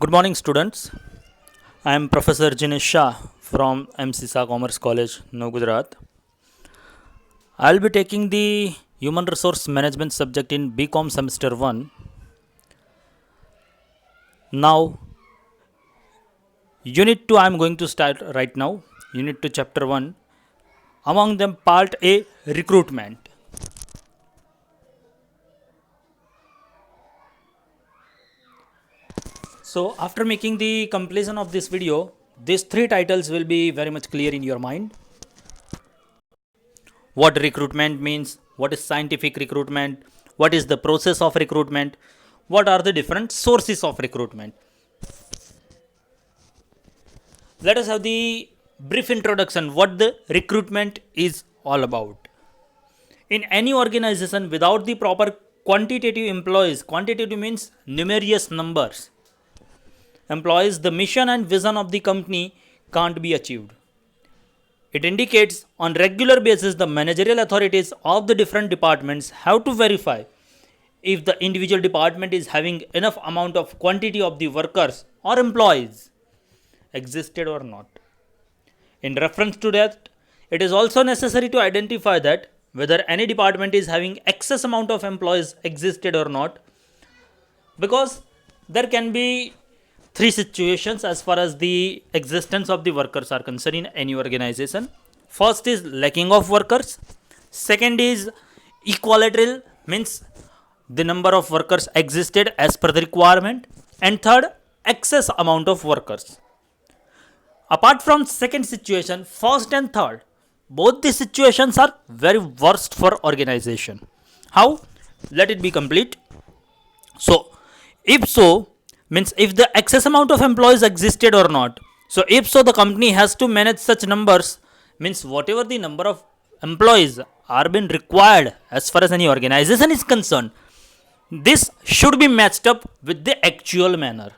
Good morning, students. I am Professor Jinesh Shah from MCSA Commerce College, New Gujarat. I will be taking the Human Resource Management subject in BCom Semester 1. Now, Unit 2 I am going to start right now. Unit 2, Chapter 1. Among them, Part A, Recruitment. So, after making the completion of this video, these three titles will be very much clear in your mind. What recruitment means, what is scientific recruitment, what is the process of recruitment, what are the different sources of recruitment. Let us have the brief introduction what the recruitment is all about. In any organization without the proper quantitative employees, quantitative means numerous numbers, employees, the mission and vision of the company can't be achieved. It indicates on regular basis the managerial authorities of the different departments have to verify if the individual department is having enough amount of quantity of the workers or employees existed or not. In reference to that, it is also necessary to identify that whether any department is having excess amount of employees existed or not, because there can be three situations as far as the existence of the workers are concerned in any organization. First is lacking of workers. Second is equilateral, means the number of workers existed as per the requirement. And third, excess amount of workers. Apart from second situation, first and third, both the situations are very worst for organization. How? Let it be complete. So, if so, means if the excess amount of employees existed or not. So, if so, the company has to manage such numbers, means whatever the number of employees are being required as far as any organization is concerned, this should be matched up with the actual manner.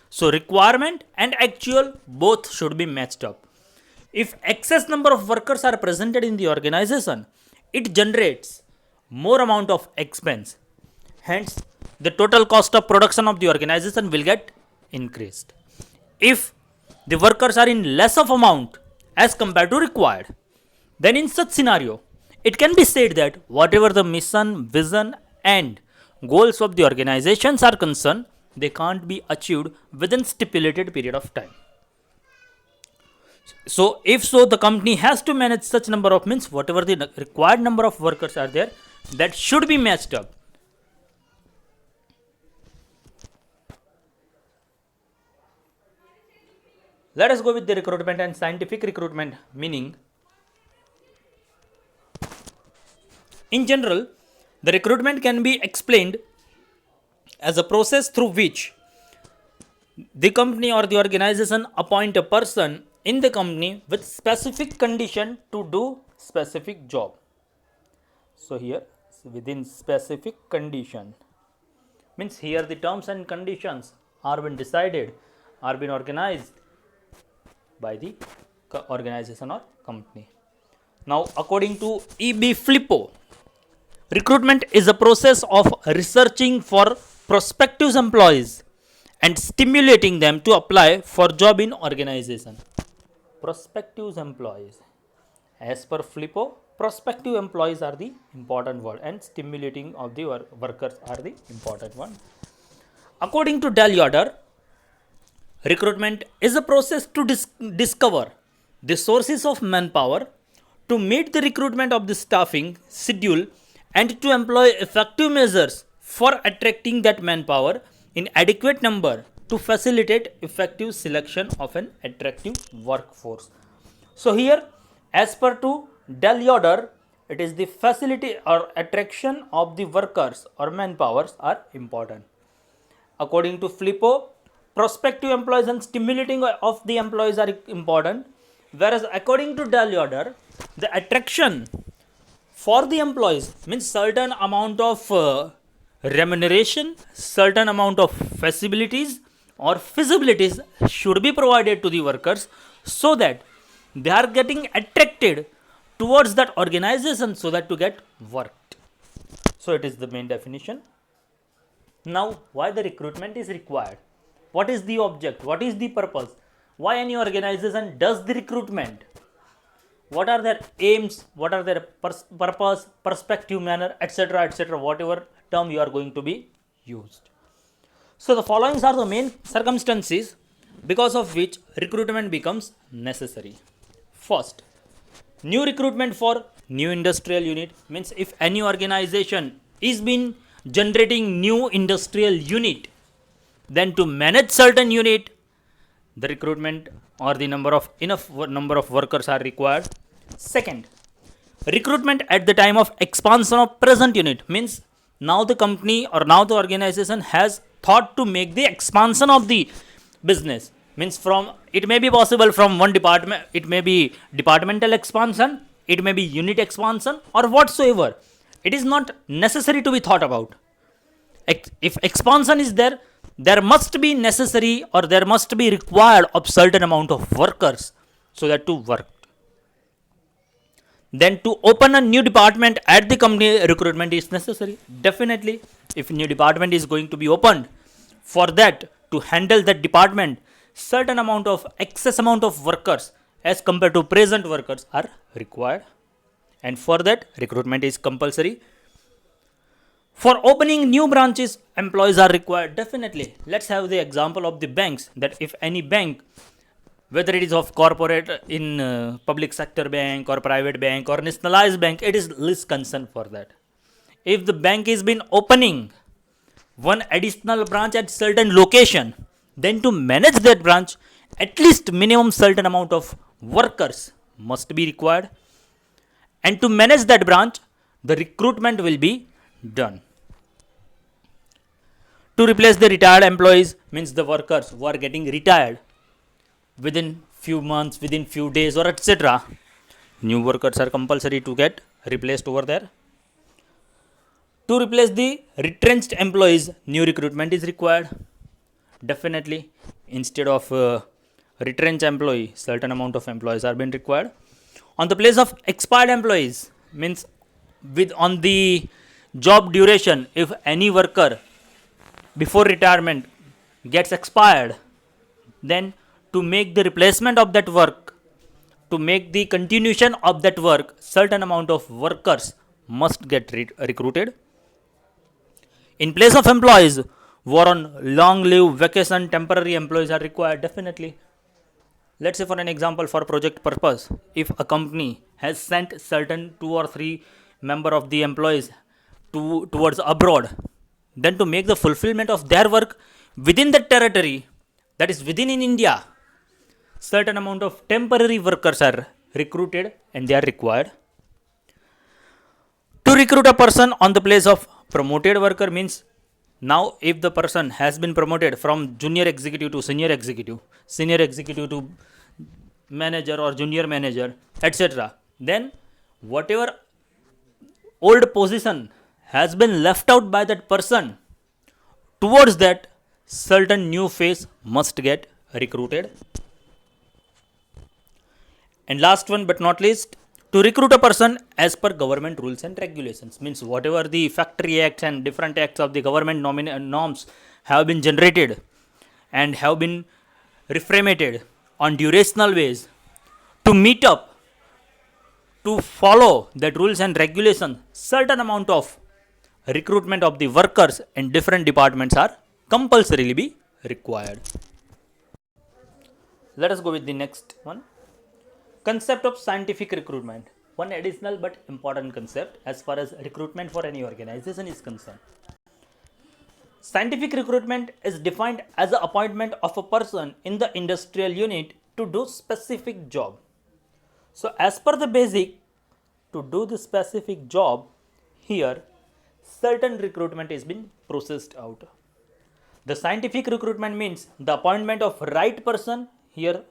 So, requirement and actual both should be matched up. If excess number of workers are presented in the organization, it generates more amount of expense. Hence, the total cost of production of the organization will get increased. If the workers are in less of amount as compared to required, then in such scenario, it can be said that whatever the mission, vision and goals of the organizations are concerned, they can't be achieved within stipulated period of time. So, if so, the company has to manage such number of, means whatever the required number of workers are there, that should be matched up. Let us go with the recruitment and scientific recruitment meaning. In general, the recruitment can be explained as a process through which the company or the organization appoint a person in the company with specific condition to do specific job. So here within specific condition means here the terms and conditions are been decided, are been organized by the organization or company. Now, according to E.B. Flippo, recruitment is a process of researching for prospective employees and stimulating them to apply for job in organization. Prospective employees. As per Flippo, prospective employees are the important word and stimulating of the workers are the important one. According to Del Yoder, recruitment is a process to discover the sources of manpower, to meet the recruitment of the staffing schedule, and to employ effective measures for attracting that manpower in adequate number to facilitate effective selection of an attractive workforce. So here, as per to Del Yoder, it is the facility or attraction of the workers or manpowers are important. According to Flippo, prospective employees and stimulating of the employees are important, whereas according to Del Yoder, the attraction for the employees means certain amount of remuneration, certain amount of facilities or feasibilities should be provided to the workers so that they are getting attracted towards that organization so that to get worked. So it is the main definition. Now, why the recruitment is required? What is the object? What is the purpose? Why any organization does the recruitment? What are their aims? What are their purpose, perspective, manner, etc., etc., whatever term you are going to be used. So the following are the main circumstances because of which recruitment becomes necessary. First, new recruitment for new industrial unit means if any organization is been generating new industrial unit, then to manage certain unit, the recruitment or the enough number of workers are required. Second, recruitment at the time of expansion of present unit means now the company or now the organization has thought to make the expansion of the business, means from it may be possible from one department, it may be departmental expansion, it may be unit expansion or whatsoever. It is not necessary to be thought about. If expansion is there, there must be necessary or there must be required of certain amount of workers so that to work. Then to open a new department at the company, recruitment is necessary. Definitely, if new department is going to be opened, for that to handle that department, certain amount of excess amount of workers as compared to present workers are required, and for that recruitment is compulsory. For opening new branches, employees are required. Definitely, let's have the example of the banks, that if any bank, whether it is of corporate in public sector bank or private bank or nationalized bank, it is least concern for that. If the bank is been opening one additional branch at certain location, then to manage that branch, at least minimum certain amount of workers must be required, and to manage that branch, the recruitment will be done. To replace the retired employees means the workers who are getting retired within few months, within few days or etc. New workers are compulsory to get replaced over there. To replace the retrenched employees, new recruitment is required. Definitely, instead of retrenched employee, certain amount of employees are being required. On the place of expired employees means with on the job duration, if any worker before retirement gets expired, then to make the replacement of that work, to make the continuation of that work, certain amount of workers must get recruited. In place of employees who are on long leave, vacation, temporary employees are required. Definitely, let's say for an example, for project purpose, if a company has sent certain 2 or 3 member of the employees towards abroad, then to make the fulfillment of their work within the territory, that is within in India, certain amount of temporary workers are recruited and they are required. To recruit a person on the place of promoted worker means now if the person has been promoted from junior executive to senior executive to manager or junior manager, etc., then whatever old position has been left out by that person, towards that certain new face must get recruited. And last one but not least, to recruit a person as per government rules and regulations means whatever the factory acts and different acts of the government norms have been generated and have been reformatted on durational ways, to meet up, to follow that rules and regulations, certain amount of recruitment of the workers in different departments are compulsorily be required. Let us go with the next one. Concept of scientific recruitment. One additional but important concept as far as recruitment for any organization is concerned. Scientific recruitment is defined as the appointment of a person in the industrial unit to do specific job. So as per the basic, to do the specific job, here certain recruitment is being processed out. The scientific recruitment means the appointment of right person, here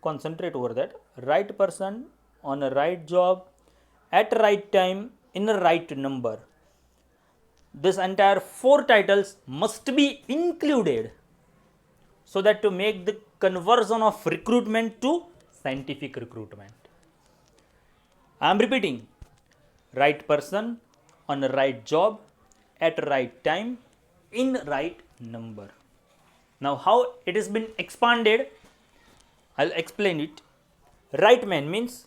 concentrate over that, right person on a right job at right time in a right number. This entire 4 titles must be included so that to make the conversion of recruitment to scientific recruitment. I am repeating, right person on a right job at right time in right number. Now how it has been expanded, I'll explain it. Right man means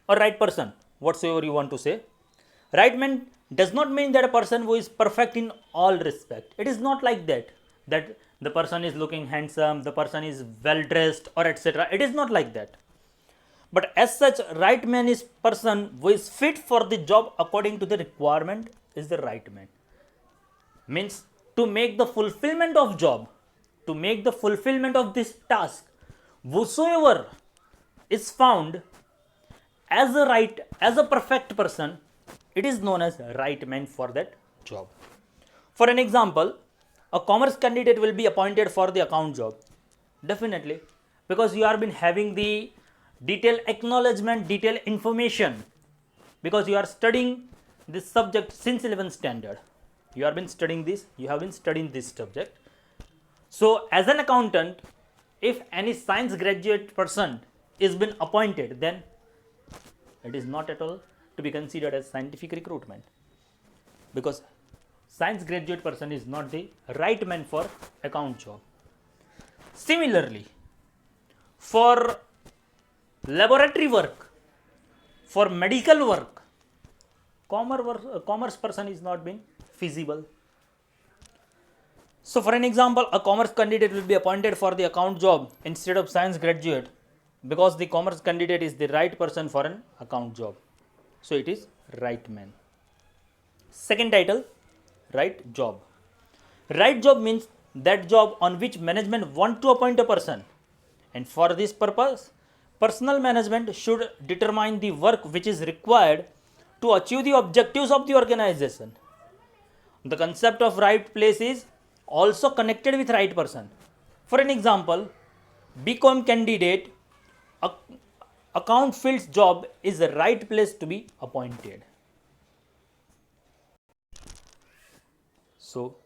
or right person, whatsoever you want to say. Right man does not mean that a person who is perfect in all respect. It is not like that. That the person is looking handsome, the person is well dressed, or etc. It is not like that. But as such, right man is person who is fit for the job according to the requirement is the right man. Means to make the fulfillment of job, to make the fulfillment of this task, whosoever is found as a perfect person, it is known as right man for that job. For an example, a commerce candidate will be appointed for the account job. Definitely, because you have been having the detailed acknowledgement, detailed information, because you are studying this subject since 11th standard. You have been studying this, you have been studying this subject. So as an accountant, if any science graduate person is been appointed, then it is not at all to be considered as scientific recruitment, because science graduate person is not the right man for account job. Similarly, for laboratory work, for medical work, commerce person is not been feasible. So for an example, a commerce candidate will be appointed for the account job instead of science graduate, because the commerce candidate is the right person for an account job. So it is right man. Second title, right job. Right job means that job on which management want to appoint a person, and for this purpose personal management should determine the work which is required to achieve the objectives of the organization. The concept of right place is also connected with right person. For an example, BCom candidate account field's job is the right place to be appointed. So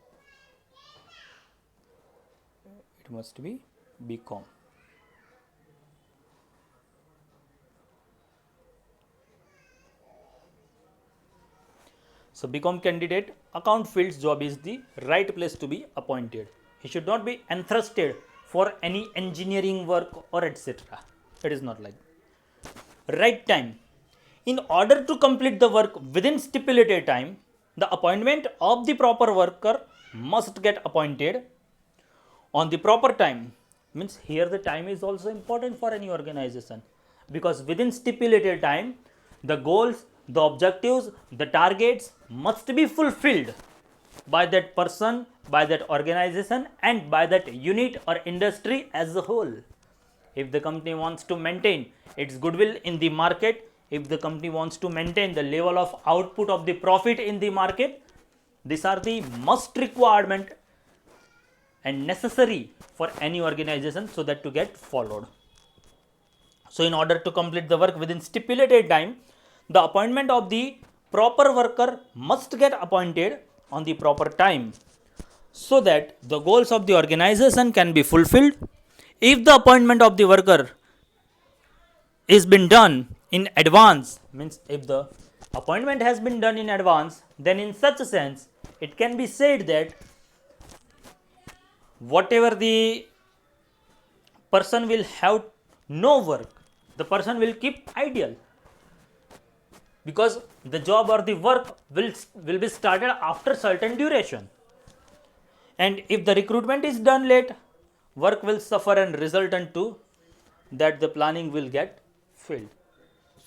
it must be BCom. So BCom candidate account field's job is the right place to be appointed. He should not be entrusted for any engineering work or etc. It is not like right time. In order to complete the work within stipulated time, the appointment of the proper worker must get appointed on the proper time. Means here the time is also important for any organization, because within stipulated time the goals, the objectives, the targets must be fulfilled by that person, by that organization, and by that unit or industry as a whole. If the company wants to maintain its goodwill in the market, if the company wants to maintain the level of output of the profit in the market, these are the must requirement and necessary for any organization so that to get followed. So in order to complete the work within stipulated time, the appointment of the proper worker must get appointed on the proper time, so that the goals of the organization can be fulfilled. If the appointment of the worker is been done in advance, means if the appointment has been done in advance, then in such a sense it can be said that whatever the person will have no work, the person will keep idle, because the job or the work will be started after certain duration. And if the recruitment is done late, work will suffer and resultant to that the planning will get failed.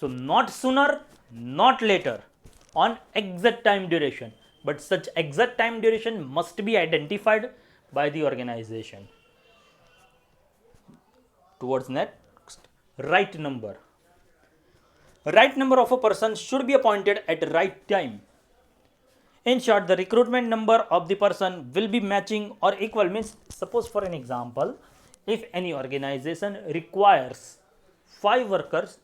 So not sooner, not later, on exact time duration, but such exact time duration must be identified by the organization. Towards next, right number. Right number of a person should be appointed at right time. In short, the recruitment number of the person will be matching or equal. Means, suppose for an example, if any organization requires 5 workers,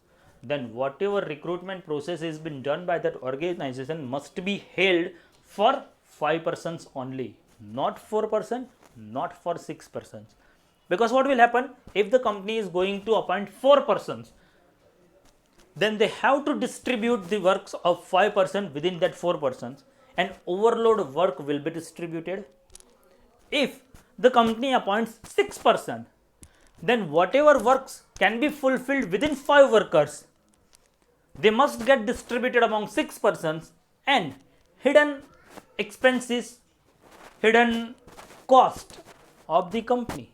then whatever recruitment process is been done by that organization must be held for 5 persons only, not 4 persons, not for 6 persons. Because what will happen if the company is going to appoint 4 persons, then they have to distribute the works of 5 persons within that 4 persons, and overload work will be distributed. If the company appoints 6 person, then whatever works can be fulfilled within 5 workers, they must get distributed among 6 persons, and hidden expenses, hidden cost of the company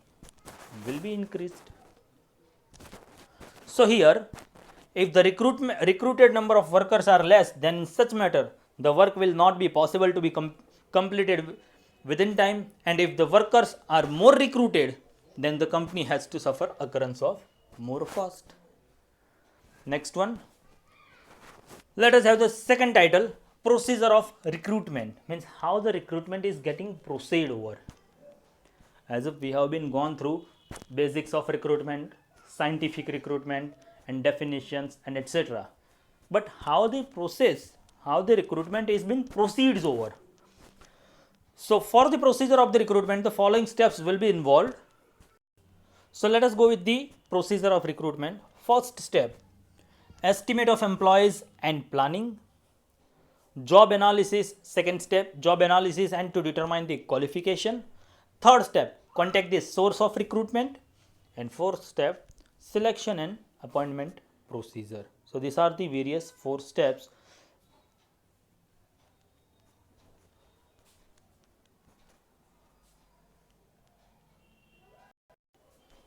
will be increased. So here, if the recruited number of workers are less, then in such matter the work will not be possible to be completed within time, and if the workers are more recruited, then the company has to suffer occurrence of more cost. Next one, let us have the second title, procedure of recruitment, means how the recruitment is getting proceed over. As if we have been gone through basics of recruitment, scientific recruitment and definitions and etc. But how the process, how the recruitment is been proceeds over. So for the procedure of the recruitment, the following steps will be involved. So let us go with the procedure of recruitment. First step, estimate of employees and planning. Job analysis. Second step, job analysis and to determine the qualification. Third step, contact the source of recruitment. And fourth step, selection and appointment procedure. So these are the various 4 steps.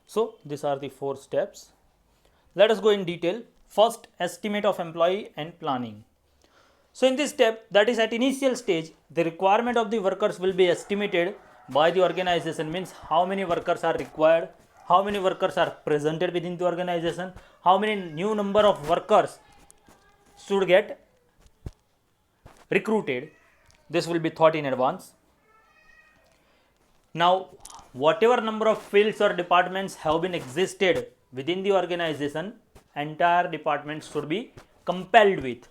So these are the 4 steps. Let us go in detail. First, estimate of employee and planning. So in this step, that is at initial stage, the requirement of the workers will be estimated by the organization, means how many workers are required, how many workers are presented within the organization, how many new number of workers should get recruited. This will be thought in advance. Now, whatever number of fields or departments have been existed within the organization, entire department should be compelled with.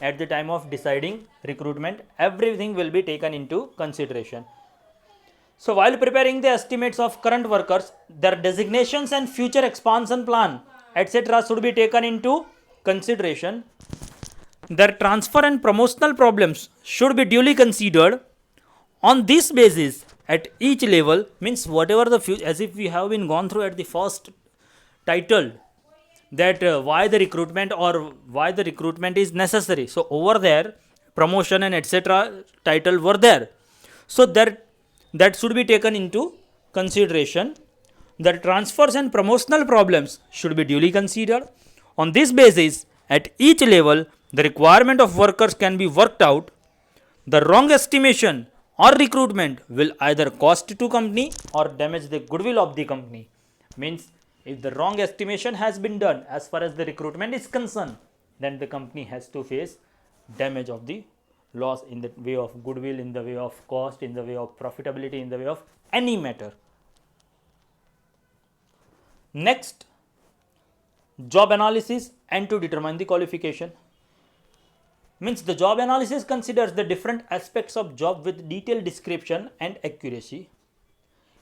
At the time of deciding recruitment, everything will be taken into consideration. So while preparing the estimates of current workers, their designations and future expansion plan, etc. should be taken into consideration. Their transfer and promotional problems should be duly considered. On this basis, at each level, means whatever the future, as if we have been gone through at the first title, that why the recruitment or why the recruitment is necessary. So over there, promotion and etc. title were there. So that should be taken into consideration. The transfers and promotional problems should be duly considered. On this basis, at each level, the requirement of workers can be worked out. The wrong estimation or recruitment will either cost to company or damage the goodwill of the company. Means if the wrong estimation has been done as far as the recruitment is concerned, then the company has to face damage of the loss in the way of goodwill, in the way of cost, in the way of profitability, in the way of any matter. Next, job analysis and to determine the qualification. Means the job analysis considers the different aspects of job with detailed description and accuracy.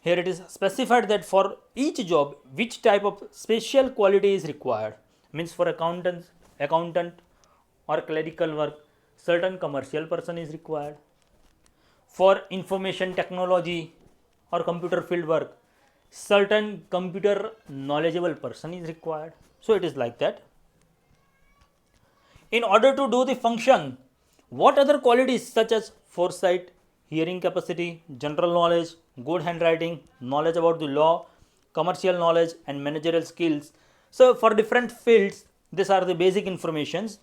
Here it is specified that for each job, which type of special quality is required. Means for accountant or clerical work, certain commercial person is required. For information technology or computer field work, certain computer knowledgeable person is required. So it is like that. In order to do the function, what other qualities such as foresight, hearing capacity, general knowledge, good handwriting, knowledge about the law, commercial knowledge and managerial skills. So for different fields, these are the basic informations.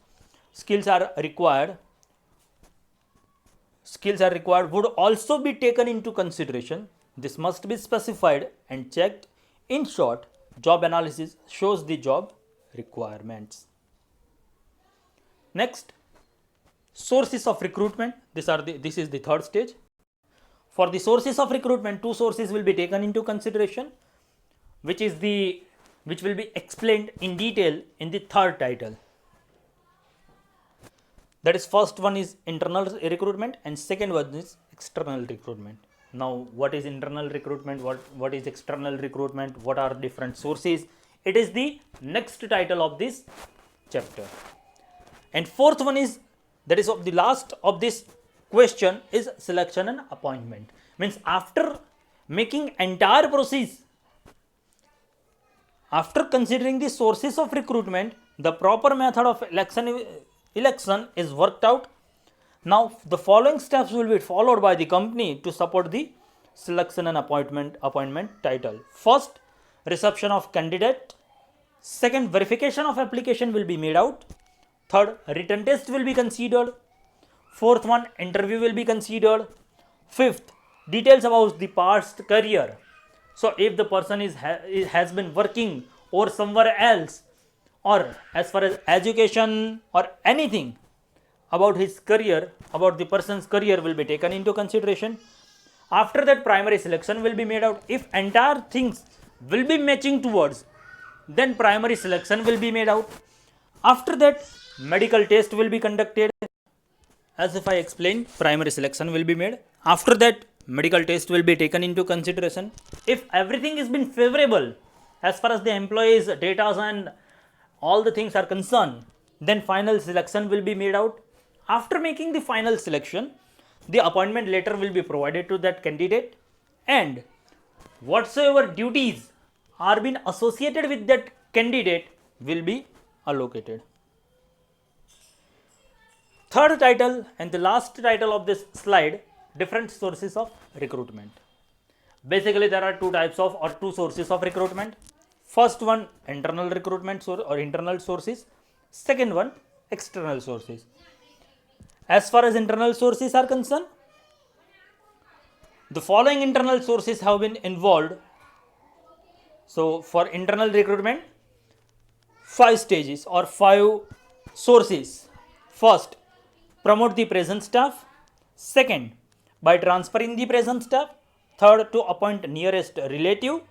Skills are required would also be taken into consideration. This must be specified and checked. In short, job analysis shows the job requirements. Next, sources of recruitment. This is the third stage. For the sources of recruitment, 2 sources will be taken into consideration, which will be explained in detail in the third title. That is, first one is internal recruitment and second one is external recruitment. Now, what is internal recruitment? What is external recruitment? What are different sources? It is the next title of this chapter. And fourth one is, that is of the last of this question, is selection and appointment. Means after making entire process. After considering the sources of recruitment, the proper method of election is worked out. Now, the following steps will be followed by the company to support the selection and appointment title. First, reception of candidate. Second, verification of application will be made out. Third, written test will be considered. Fourth one, interview will be considered. Fifth, details about the past career. So if the person has been working or somewhere else, or as far as education or anything about his career, about the person's career will be taken into consideration. After that, primary selection will be made out. If entire things will be matching towards, then primary selection will be made out. After that, medical test will be conducted. As if I explained, primary selection will be made. After that, medical test will be taken into consideration. If everything has been favorable as far as the employee's data and all the things are concerned, then final selection will be made out. After making the final selection, the appointment letter will be provided to that candidate, and whatsoever duties are being associated with that candidate will be allocated. Third title and the last title of this slide, different sources of recruitment. Basically, there are two sources of recruitment. First one, internal recruitment or internal sources. Second one, external sources. As far as internal sources are concerned, the following internal sources have been involved. So for internal recruitment, 5 stages or 5 sources. First, promote the present staff. Second, by transferring the present staff. Third, to appoint nearest relative.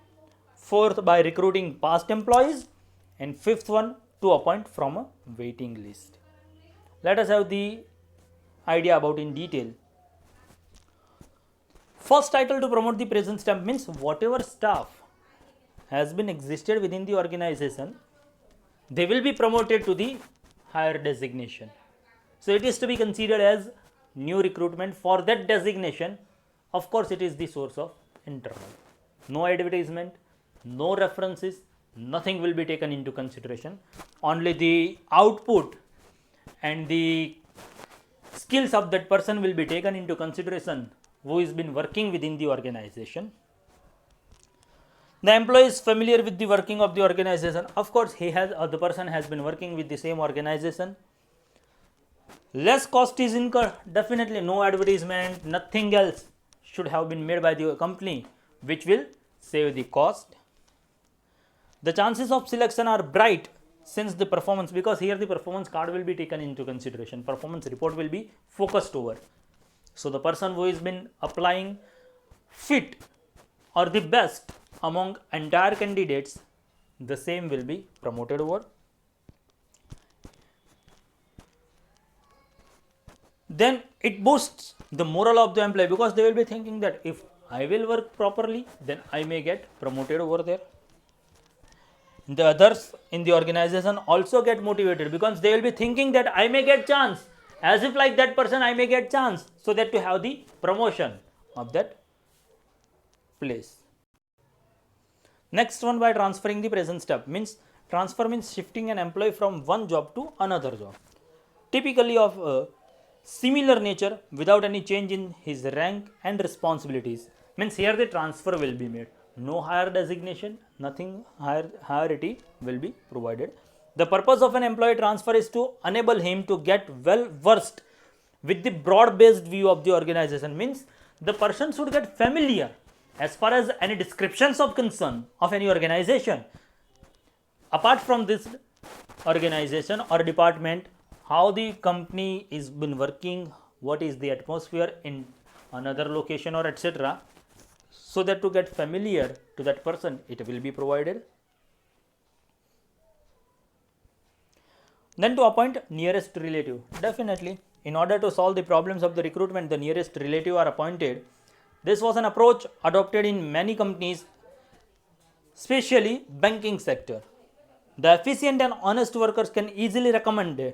Fourth, by recruiting past employees. And fifth one, to appoint from a waiting list. Let us have the idea about in detail. First title, to promote the present staff, means whatever staff has been existed within the organization, they will be promoted to the higher designation. So it is to be considered as new recruitment. For that designation, of course, it is the source of internal. No advertisement, no references, nothing will be taken into consideration. Only the output and the skills of that person will be taken into consideration who has been working within the organization. The employee is familiar with the working of the organization. Of course, the person has been working with the same organization. Less cost is incurred. Definitely no advertisement, nothing else should have been made by the company, which will save the cost. The chances of selection are bright since the performance, because here the performance card will be taken into consideration. Performance report will be focused over. So the person who has been applying fit or the best among entire candidates, the same will be promoted over. Then it boosts the morale of the employee, because they will be thinking that if I will work properly, then I may get promoted over there. The others in the organization also get motivated, because they will be thinking that I may get chance, as if like that person I may get chance, so that to have the promotion of that place. Next one, by transferring the present staff, means transfer means shifting an employee from one job to another job, typically of similar nature without any change in his rank and responsibilities. Means here the transfer will be made. No higher designation, nothing hierarchy will be provided. The purpose of an employee transfer is to enable him to get well versed with the broad based view of the organization. Means the person should get familiar as far as any descriptions of concern of any organization. Apart from this organization or department, how the company is been working, what is the atmosphere in another location or etc. So that to get familiar to that person, it will be provided. Then to appoint nearest relative. Definitely, in order to solve the problems of the recruitment, the nearest relative are appointed. This was an approach adopted in many companies, especially banking sector. The efficient and honest workers can easily recommend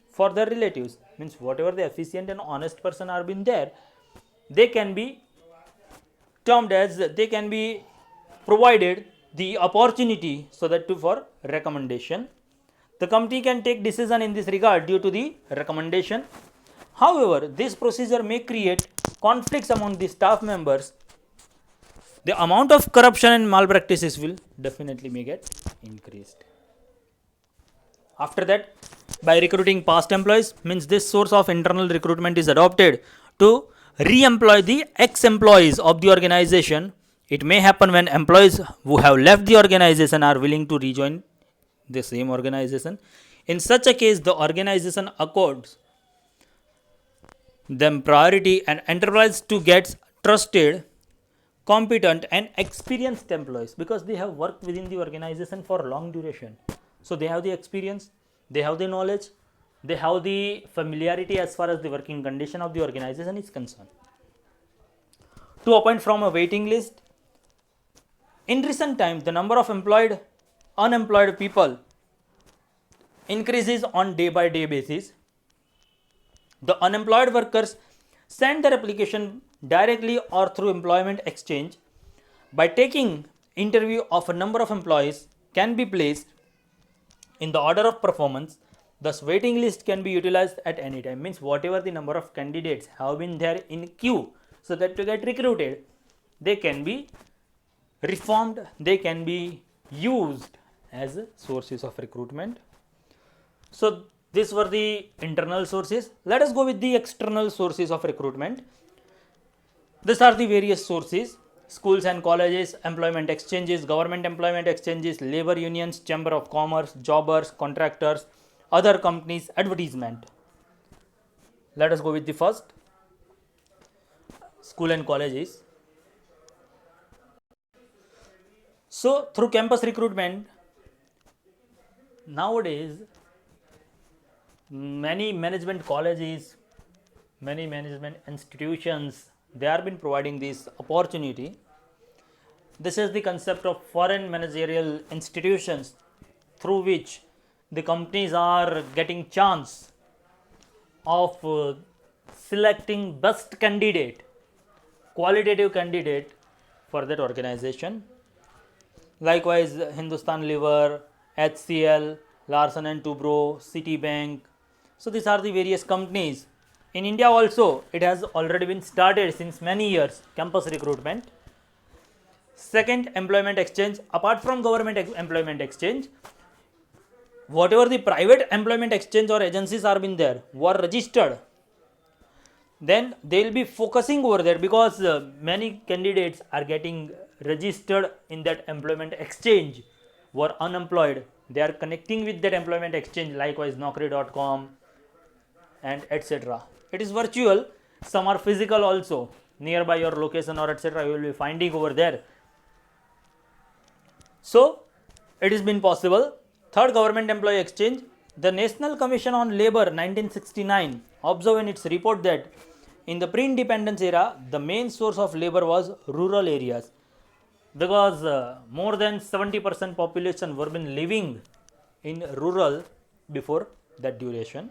for their relatives. Means whatever the efficient and honest person are been there, they can be termed as they can be provided the opportunity so that for recommendation. The company can take decision in this regard due to the recommendation. However, this procedure may create conflicts among the staff members. The amount of corruption and malpractices will definitely may get increased. After that, by recruiting past employees, means this source of internal recruitment is adopted to re-employ the ex-employees of the organization. It may happen when employees who have left the organization are willing to rejoin the same organization. In such a case, the organization accords them priority and enterprise to get trusted, competent and experienced employees, because they have worked within the organization for long duration. So they have the experience, they have the knowledge, they have the familiarity as far as the working condition of the organization is concerned. To appoint from a waiting list. In recent times, the number of unemployed people increases on day by day basis. The unemployed workers send their application directly or through employment exchange. By taking interview of a number of employees can be placed in the order of performance. Thus waiting list can be utilized at any time, means whatever the number of candidates have been there in queue so that to get recruited, they can be reformed, they can be used as sources of recruitment. So these were the internal sources. Let us go with the external sources of recruitment. These are the various sources: schools and colleges, employment exchanges, government employment exchanges, labor unions, chamber of commerce, jobbers, contractors, other companies, advertisement. Let us go with the first, school and colleges. So through campus recruitment, nowadays many management colleges, many management institutions, they are been providing this opportunity. This is the concept of foreign managerial institutions through which the companies are getting chance of selecting best candidate, qualitative candidate for that organization. Likewise, Hindustan Lever, HCL, Larsen and Toubro, Citibank. So these are the various companies. In India also, it has already been started since many years, campus recruitment. Second, employment exchange. Apart from government employment exchange, whatever the private employment exchange or agencies are been there, were registered, then they will be focusing over there, because many candidates are getting registered in that employment exchange, were unemployed. They are connecting with that employment exchange, likewise Naukri.com and etc. It is virtual, some are physical also, nearby your location or etc. you will be finding over there. So it has been possible. Third, government employee exchange. The National Commission on Labour 1969 observed in its report that in the pre-independence era, the main source of labour was rural areas, because more than 70% population were been living in rural before that duration.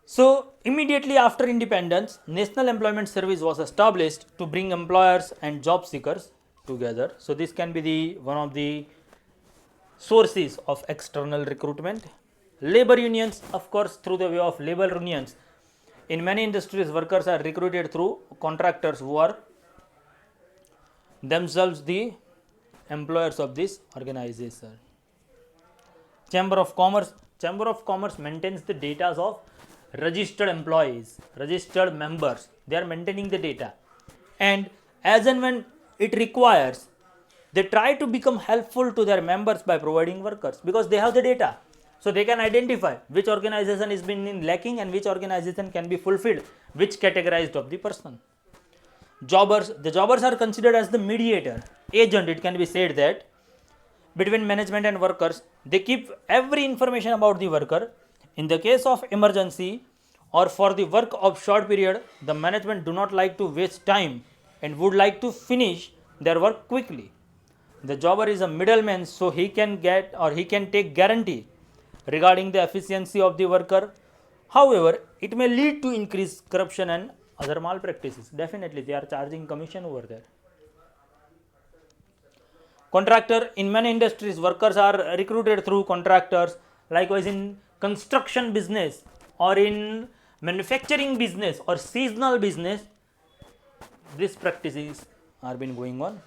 So immediately after independence, National Employment Service was established to bring employers and job seekers together. So this can be the one of the sources of external recruitment. Labor unions, of course, through the way of labor unions. In many industries, workers are recruited through contractors who are themselves the employers of this organization. Chamber of Commerce. Chamber of Commerce maintains the data of registered employees, registered members. They are maintaining the data, and as and when it requires, they try to become helpful to their members by providing workers, because they have the data. So they can identify which organization is been lacking and which organization can be fulfilled, which categorized of the person. Jobbers. The jobbers are considered as the mediator, agent. It can be said that between management and workers, they keep every information about the worker. In the case of emergency or for the work of short period, the management do not like to waste time and would like to finish their work quickly. The jobber is a middleman, so he can get or he can take guarantee regarding the efficiency of the worker. However, it may lead to increased corruption and other malpractices. Definitely they are charging commission over there. Contractor, in many industries workers are recruited through contractors. Likewise in construction business or in manufacturing business or seasonal business, these practices are been going on.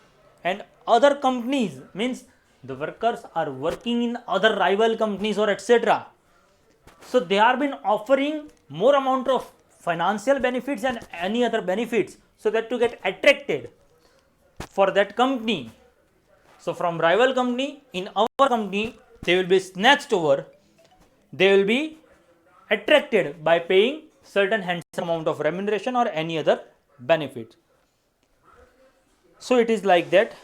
And other companies means the workers are working in other rival companies or etc. So they are been offering more amount of financial benefits and any other benefits so that to get attracted for that company. So from rival company, in our company they will be snatched over, they will be attracted by paying certain handsome amount of remuneration or any other benefit. So it is like that.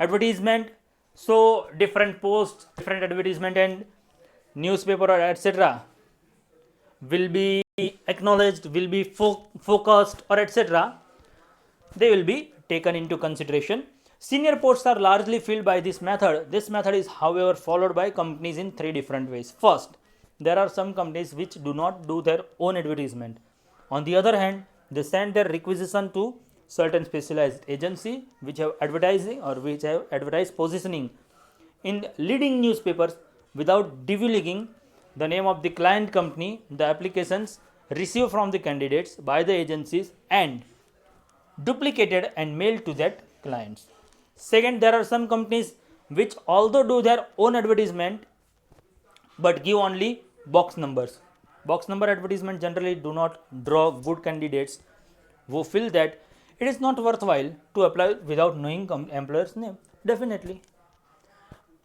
Advertisement, so different posts, different advertisement and newspaper or etc. will be acknowledged, will be focused or etc. They will be taken into consideration. Senior posts are largely filled by this method. This method is however followed by companies in three different ways. First, there are some companies which do not do their own advertisement. On the other hand, they send their requisition to certain specialized agency which have advertising or which have advertised positioning in leading newspapers without divulging the name of the client company. The applications received from the candidates by the agencies and duplicated and mailed to that clients. Second, there are some companies which although do their own advertisement but give only box numbers. Box number advertisement generally do not draw good candidates who feel that it is not worthwhile to apply without knowing employer's name. Definitely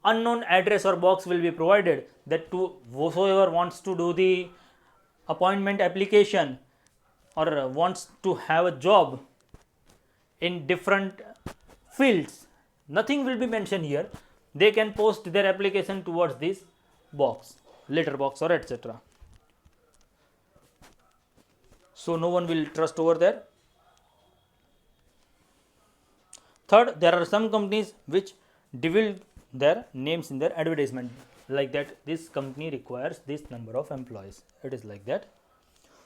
unknown address or box will be provided that to whosoever wants to do the appointment application or wants to have a job in different fields, nothing will be mentioned here. They can post their application towards this box, letter box or etc. So no one will trust over there. Third, there are some companies which divulge their names in their advertisement, like that this company requires this number of employees. It is like that.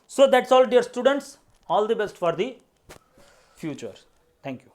So that's all, dear students. All the best for the future. Thank you.